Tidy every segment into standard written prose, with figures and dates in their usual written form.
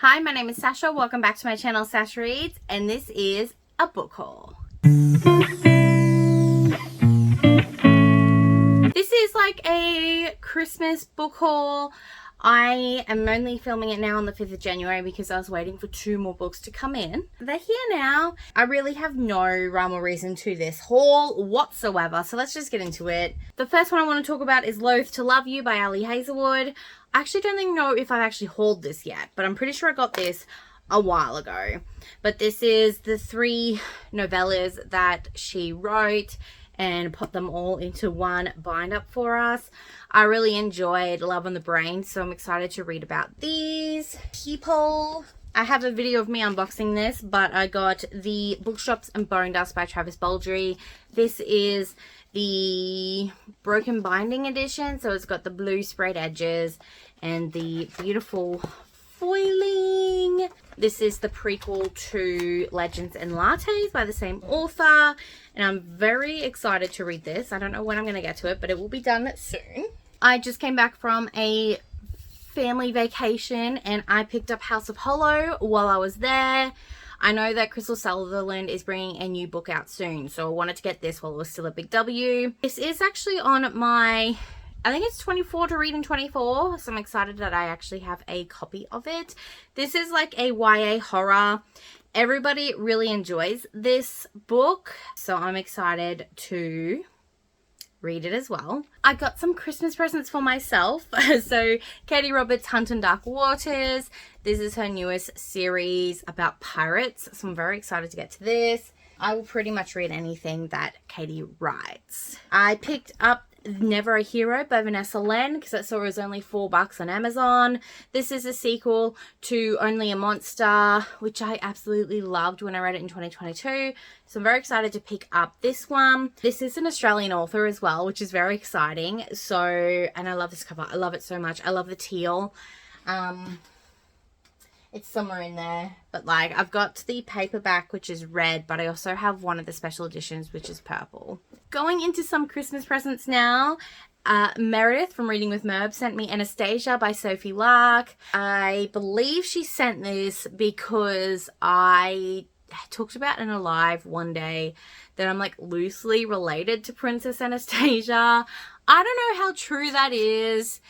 Hi, my name is Sasha. Welcome back to my channel, Sasha Reads, and this is a book haul. This is like a Christmas book haul. I am only filming it now on the 5th of January because I was waiting for 2 more books to come in. They're here now. I really have no rhyme or reason to this haul whatsoever, so let's just get into it. The first one I want to talk about is Loath to Love You by Ali Hazelwood. I actually don't even know if I've actually hauled this yet, but I'm pretty sure I got this a while ago. But this is the 3 novellas that she wrote and put them all into one bind up for us. I really enjoyed Love on the Brain, so I'm excited to read about these people. I have a video of me unboxing this, but I got the Bookshops and Bone Dust by Travis Baldry. This is the broken binding edition, so it's got the blue sprayed edges and the beautiful foiling. This is the prequel to Legends and Lattes by the same author, and I'm very excited to read this. I don't know when I'm going to get to it, but it will be done soon. I just came back from a family vacation and I picked up House of Hollow while I was there. I know that Crystal Sutherland is bringing a new book out soon, so I wanted to get this while it was still a big W. This is actually on my, I think it's 24 to read in 24, so I'm excited that I actually have a copy of it. This is like a YA horror. Everybody really enjoys this book, so I'm excited to read it as well. I got some Christmas presents for myself. So Katie Roberts' Hunt in Dark Waters. This is her newest series about pirates, so I'm very excited to get to this. I will pretty much read anything that Katie writes. I picked up Never a Hero by Vanessa Len because I saw it was only $4 on Amazon. This is a sequel to Only a Monster, which I absolutely loved when I read it in 2022. So I'm very excited to pick up this one. This is an Australian author as well, which is very exciting. So, and I love this cover. I love it so much. I love the teal. It's somewhere in there, but like I've got the paperback, which is red, but I also have one of the special editions, which is purple. Going into some Christmas presents now. Meredith from Reading with Merb sent me Anastasia by Sophie Lark. I believe she sent this because I talked about in a live one day that I'm like loosely related to Princess Anastasia. I don't know how true that is,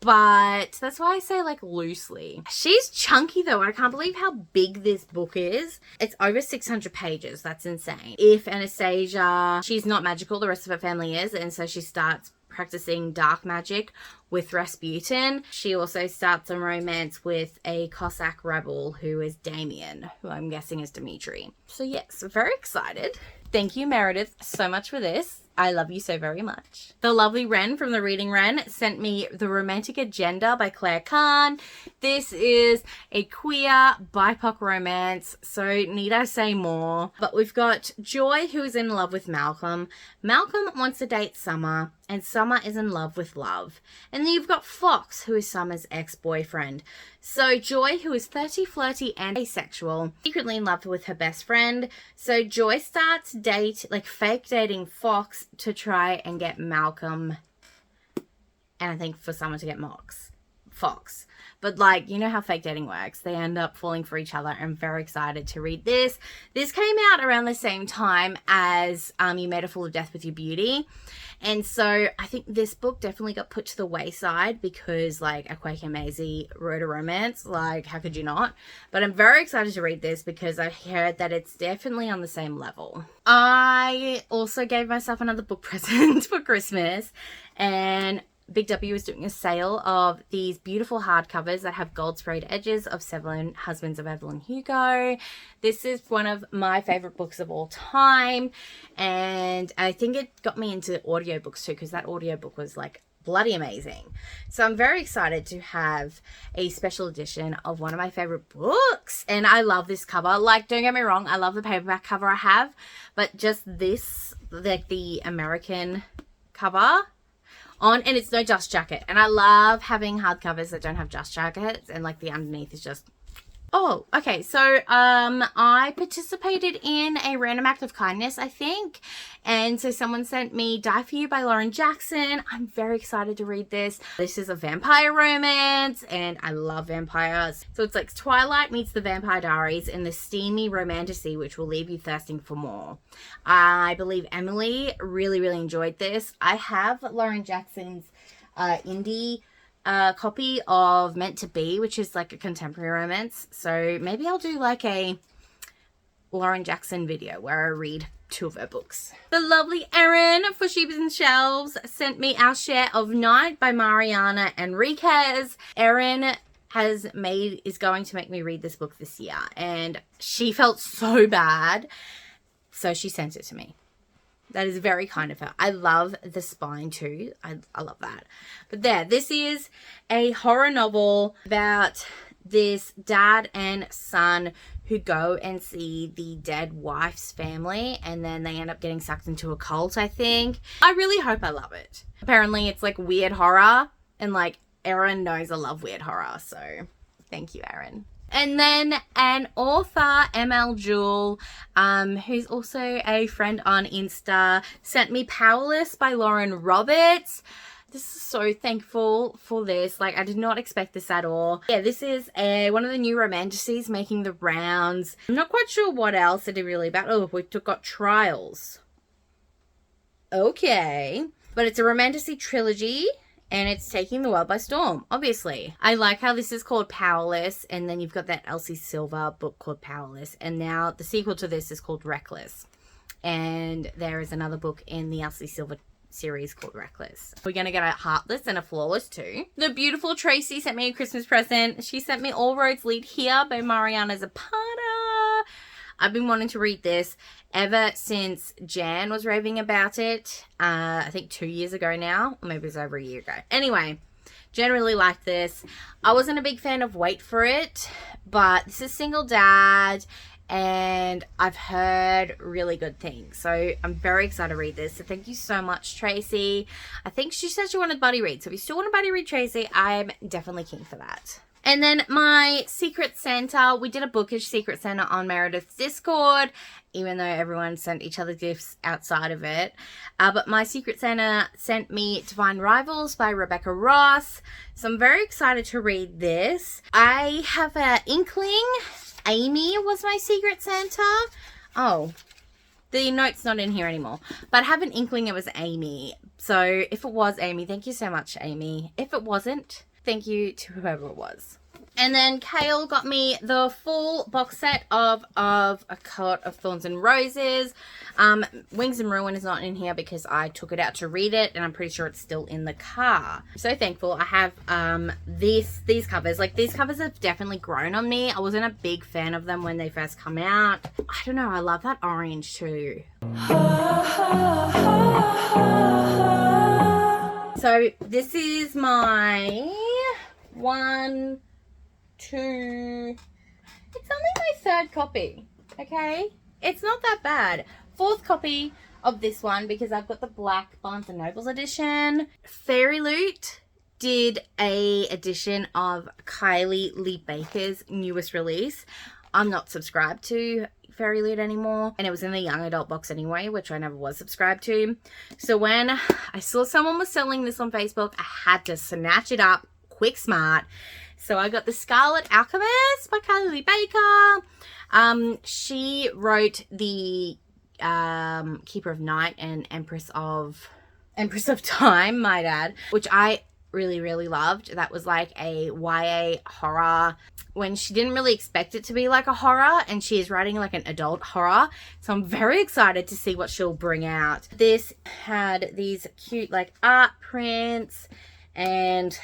but that's why I say like loosely. She's chunky though. I can't believe how big this book is. It's over 600 pages. That's insane. If Anastasia, she's not magical, the rest of her family is, and so she starts practicing dark magic with Rasputin. She also starts a romance with a Cossack rebel who is Damien, who I'm guessing is Dimitri. So yes, very excited. Thank you, Meredith, so much for this. I love you so very much. The lovely Wren from the Reading Wren sent me The Romantic Agenda by Claire Kahn. This is a queer BIPOC romance, so need I say more? But we've got Joy, who is in love with Malcolm. Malcolm wants to date Summer, and Summer is in love with Love. And then you've got Fox, who is Summer's ex-boyfriend. So Joy, who is 30, flirty, and asexual, secretly in love with her best friend. So Joy starts fake dating Fox to try and get Malcolm, and I think for Summer to get Fox. But like, you know how fake dating works. They end up falling for each other. I'm very excited to read this. This came out around the same time as You Made a Fool of Death with Your Beauty. And so I think this book definitely got put to the wayside because like a Quaker Maisie wrote a romance. Like, how could you not? But I'm very excited to read this because I heard that it's definitely on the same level. I also gave myself another book present for Christmas, and Big W is doing a sale of these beautiful hardcovers that have gold sprayed edges of 7 Husbands of Evelyn Hugo. This is one of my favorite books of all time, and I think it got me into audiobooks too because that audiobook was like bloody amazing. So I'm very excited to have a special edition of one of my favorite books, and I love this cover. Like, don't get me wrong, I love the paperback cover I have, but just this, like the American cover on, and it's no dust jacket, and I love having hardcovers that don't have dust jackets, and like the underneath is just Oh, okay. So, I participated in a random act of kindness, I think. And so someone sent me Die For You by Lauren Jackson. I'm very excited to read this. This is a vampire romance and I love vampires. So it's like Twilight meets the Vampire Diaries in the steamy romantasy, which will leave you thirsting for more. I believe Emily really, really enjoyed this. I have Lauren Jackson's indie copy of Meant to Be, which is like a contemporary romance. So maybe I'll do like a Lauren Jackson video where I read 2 of her books. The lovely Erin for Sheepers and Shelves sent me Our Share of Night by Mariana Enriquez. Erin is going to make me read this book this year, and she felt so bad, so she sent it to me. That is very kind of her. I love the spine too. I love that. But this is a horror novel about this dad and son who go and see the dead wife's family, and then they end up getting sucked into a cult, I think. I really hope I love it. Apparently it's like weird horror, and like Erin knows I love weird horror, so thank you, Erin. And then an author, ML Jewel, who's also a friend on Insta, sent me Powerless by Lauren Roberts. This is so thankful for this. Like, I did not expect this at all. Yeah, this is one of the new romantasies making the rounds. I'm not quite sure what else it is really about. Oh, we've got Trials. Okay. But it's a romantasy trilogy. And it's taking the world by storm, obviously. I like how this is called Powerless, and then you've got that Elsie Silver book called Powerless, and now the sequel to this is called Reckless. And there is another book in the Elsie Silver series called Reckless. We're going to get a Heartless and a Flawless too. The beautiful Tracy sent me a Christmas present. She sent me All Roads Lead Here by Mariana Zapata. I've been wanting to read this ever since Jan was raving about it. I think 2 years ago now. Or maybe it was over a year ago. Anyway, Jan really liked this. I wasn't a big fan of Wait For It, but this is Single Dad, and I've heard really good things. So I'm very excited to read this. So thank you so much, Tracy. I think she said she wanted buddy read. So if you still want a buddy read, Tracy, I'm definitely keen for that. And then my Secret Santa, we did a bookish Secret Santa on Meredith's Discord, even though everyone sent each other gifts outside of it. But my Secret Santa sent me Divine Rivals by Rebecca Ross. So I'm very excited to read this. I have an inkling. Amy was my Secret Santa. Oh, the note's not in here anymore. But I have an inkling it was Amy. So if it was Amy, thank you so much, Amy. If it wasn't, thank you to whoever it was. And then Kale got me the full box set of A Court of Thorns and Roses. Wings and Ruin is not in here because I took it out to read it, and I'm pretty sure it's still in the car. So thankful. I have these covers. Like, these covers have definitely grown on me. I wasn't a big fan of them when they first come out. I don't know. I love that orange too. So this is my 1, 2, it's only my 3rd copy, okay? It's not that bad. 4th copy of this one because I've got the black Barnes & Nobles edition. Fairy Loot did a edition of Kylie Lee Baker's newest release. I'm not subscribed to Fairy Loot anymore, and it was in the young adult box anyway, which I never was subscribed to. So when I saw someone was selling this on Facebook, I had to snatch it up quick smart. So I got the Scarlet Alchemist by Kylie Lee Baker. She wrote the Keeper of Night and Empress of Time, my dad, which I really, really loved. That was like a YA horror when she didn't really expect it to be like a horror, and she is writing like an adult horror. So I'm very excited to see what she'll bring out. This had these cute like art prints, and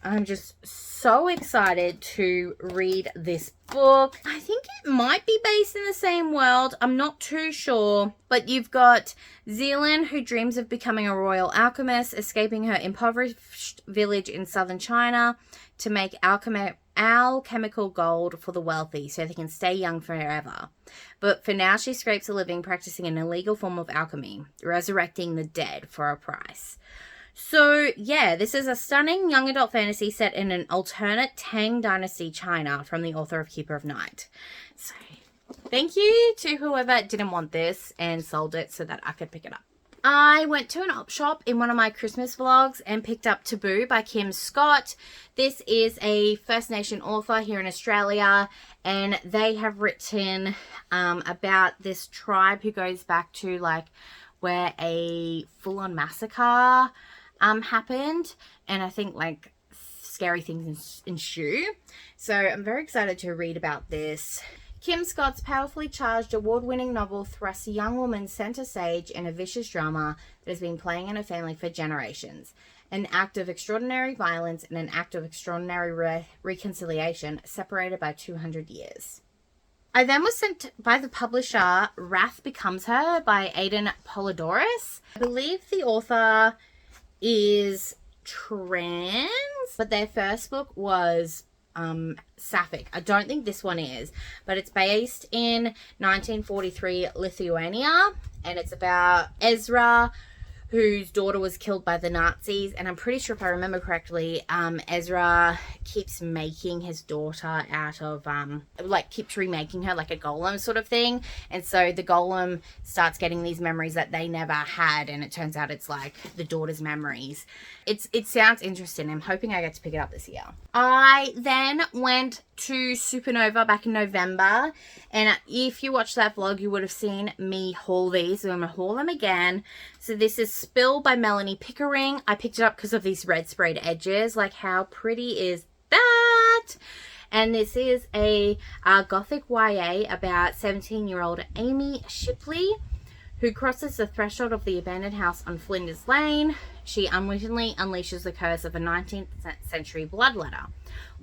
I'm just so excited to read this book. I think it might be based in the same world. I'm not too sure. But you've got Zealand, who dreams of becoming a royal alchemist, escaping her impoverished village in southern China to make alchemical gold for the wealthy so they can stay young forever. But for now, she scrapes a living practicing an illegal form of alchemy, resurrecting the dead for a price. So, yeah, this is a stunning young adult fantasy set in an alternate Tang Dynasty China from the author of Keeper of Night. So, thank you to whoever didn't want this and sold it so that I could pick it up. I went to an op shop in one of my Christmas vlogs and picked up Taboo by Kim Scott. This is a First Nation author here in Australia, and they have written about this tribe who goes back to like where a full-on massacre happened, and I think like scary things ensue. So I'm very excited to read about this. Kim Scott's powerfully charged award-winning novel thrusts a young woman center stage in a vicious drama that has been playing in her family for generations. An act of extraordinary violence and an act of extraordinary reconciliation separated by 200 years. I then was sent by the publisher Wrath Becomes Her by Aidan Polidorus. I believe the author is trans, but their first book was Sapphic. I don't think this one is, but it's based in 1943 Lithuania, and it's about Ezra, whose daughter was killed by the Nazis. And I'm pretty sure, if I remember correctly, Ezra keeps making his daughter out of, keeps remaking her like a golem sort of thing. And so the golem starts getting these memories that they never had, and it turns out it's like the daughter's memories. It sounds interesting. I'm hoping I get to pick it up this year. I then went to Supernova back in November, and if you watched that vlog, you would have seen me haul these. So I'm going to haul them again. So this is Spill by Melanie Pickering. I picked it up because of these red sprayed edges. Like, how pretty is that? And this is a gothic YA about 17-year-old Amy Shipley, who crosses the threshold of the abandoned house on Flinders Lane. She unwittingly unleashes the curse of a 19th century bloodletter.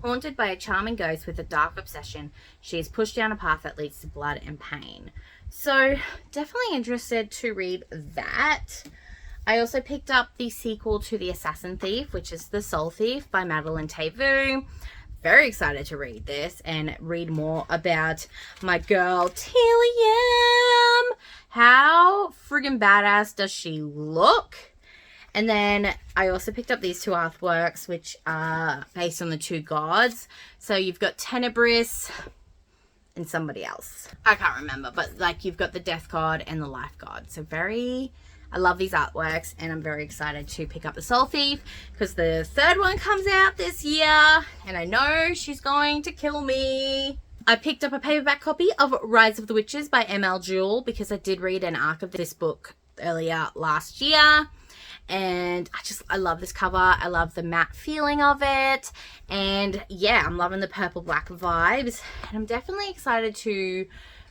Haunted by a charming ghost with a dark obsession, she is pushed down a path that leads to blood and pain. So, definitely interested to read that. I also picked up the sequel to The Assassin Thief, which is The Soul Thief by Madeline Tavou. Very excited to read this and read more about my girl Tilliam. How friggin' badass does she look? And then I also picked up these two artworks, which are based on the two gods. So you've got Tenebris and somebody else. I can't remember, but like you've got the death god and the life god. So I love these artworks, and I'm very excited to pick up the Soul Thief because the third one comes out this year, and I know she's going to kill me. I picked up a paperback copy of Rise of the Witches by M.L. Jewell because I did read an arc of this book earlier last year. And I love this cover. I love the matte feeling of it. And yeah, I'm loving the purple black vibes. And I'm definitely excited to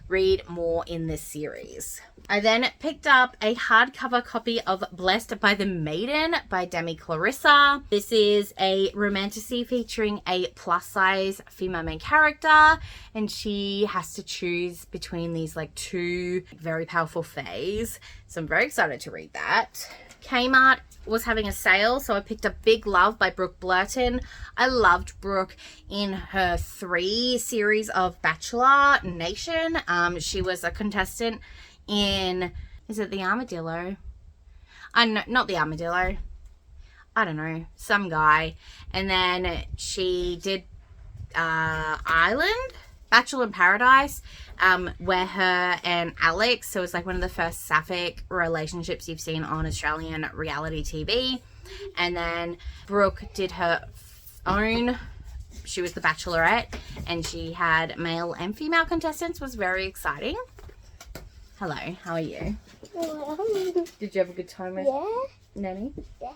read more in this series. I then picked up a hardcover copy of Blessed by the Maiden by Demi Clarissa. This is a romantasy featuring a plus-size female main character, and she has to choose between these like two very powerful fays. So I'm very excited to read that. Kmart was having a sale, so I picked up Big Love by Brooke Blurton. I loved Brooke in her 3 series of Bachelor Nation. She was a contestant in, is it the Armadillo? Not the Armadillo. I don't know, some guy. And then she did Island, Bachelor in Paradise, where her and Alex, so it's like one of the first sapphic relationships you've seen on Australian reality TV. And then Brooke did her own, she was the Bachelorette, and she had male and female contestants. Was very exciting. Hello, how are you? Did you have a good time with Nanny? Yeah.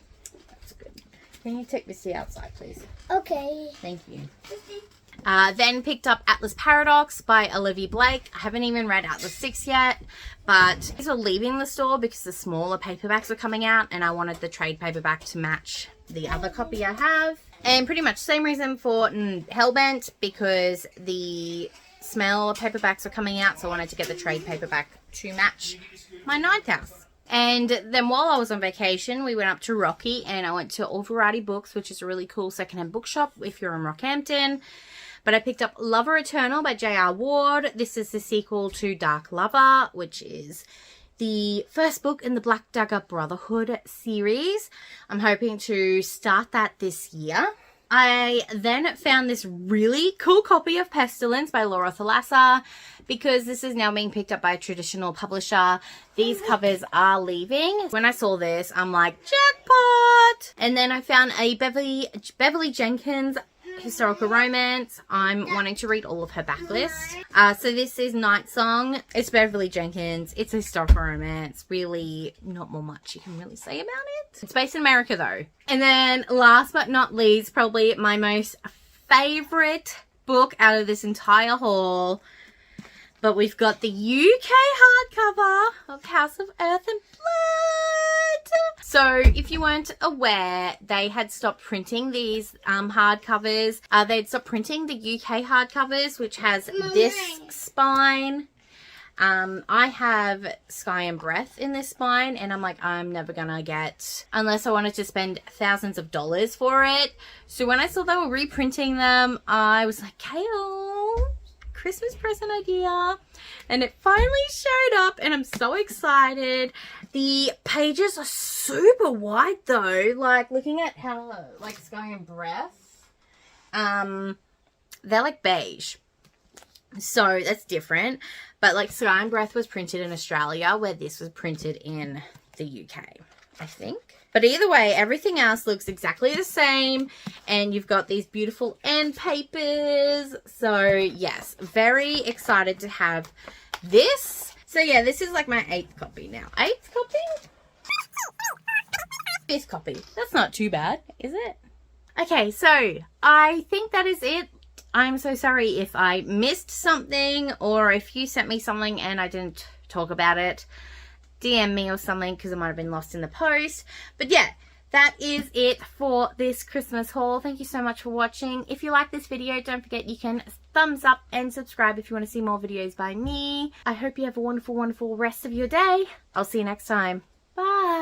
That's good. Can you take Missy outside, please? Okay. Thank you. Then picked up Atlas Paradox by Olivia Blake. I haven't even read Atlas 6 yet, but these were leaving the store because the smaller paperbacks were coming out, and I wanted the trade paperback to match the other copy I have. And pretty much same reason for Hellbent, because the smaller paperbacks were coming out, so I wanted to get the trade paperback to match my ninth house. And then while I was on vacation, we went up to Rocky, and I went to All Variety Books, which is a really cool secondhand bookshop if you're in Rockhampton. But I picked up Lover Eternal by J.R. Ward. This is the sequel to Dark Lover, which is the first book in the Black Dagger Brotherhood series. I'm hoping to start that this year. I then found this really cool copy of Pestilence by Laura Thalassa because this is now being picked up by a traditional publisher. These covers are leaving. When I saw this, I'm like, jackpot! And then I found a Beverly Jenkins historical romance. I'm wanting to read all of her backlist. So this is Night Song. It's Beverly Jenkins. It's a historical romance. Really not more much you can really say about it. It's based in America though. And then last but not least, probably my most favorite book out of this entire haul. But we've got the UK hardcover of House of Earth and Blood. So if you weren't aware, they had stopped printing these hardcovers. They'd stopped printing the UK hardcovers, which has this spine. I have Sky and Breath in this spine, and I'm like, I'm never gonna get, unless I wanted to spend thousands of dollars for it. So when I saw they were reprinting them, I was like, Kale, Christmas present idea. And it finally showed up, and I'm so excited. The pages are super wide though, like looking at how, like Sky and Breath, they're like beige. So that's different. But like Sky and Breath was printed in Australia, where this was printed in the UK, I think. But either way, everything else looks exactly the same. And you've got these beautiful end papers. So yes, very excited to have this. So yeah, this is like my 8th copy now. 8th copy? 5th copy. That's not too bad, is it? Okay, so I think that is it. I'm so sorry if I missed something, or if you sent me something and I didn't talk about it. DM me or something, because it might have been lost in the post. But yeah, that is it for this Christmas haul. Thank you so much for watching. If you like this video, don't forget you can thumbs up and subscribe if you want to see more videos by me. I hope you have a wonderful, wonderful rest of your day. I'll see you next time. Bye.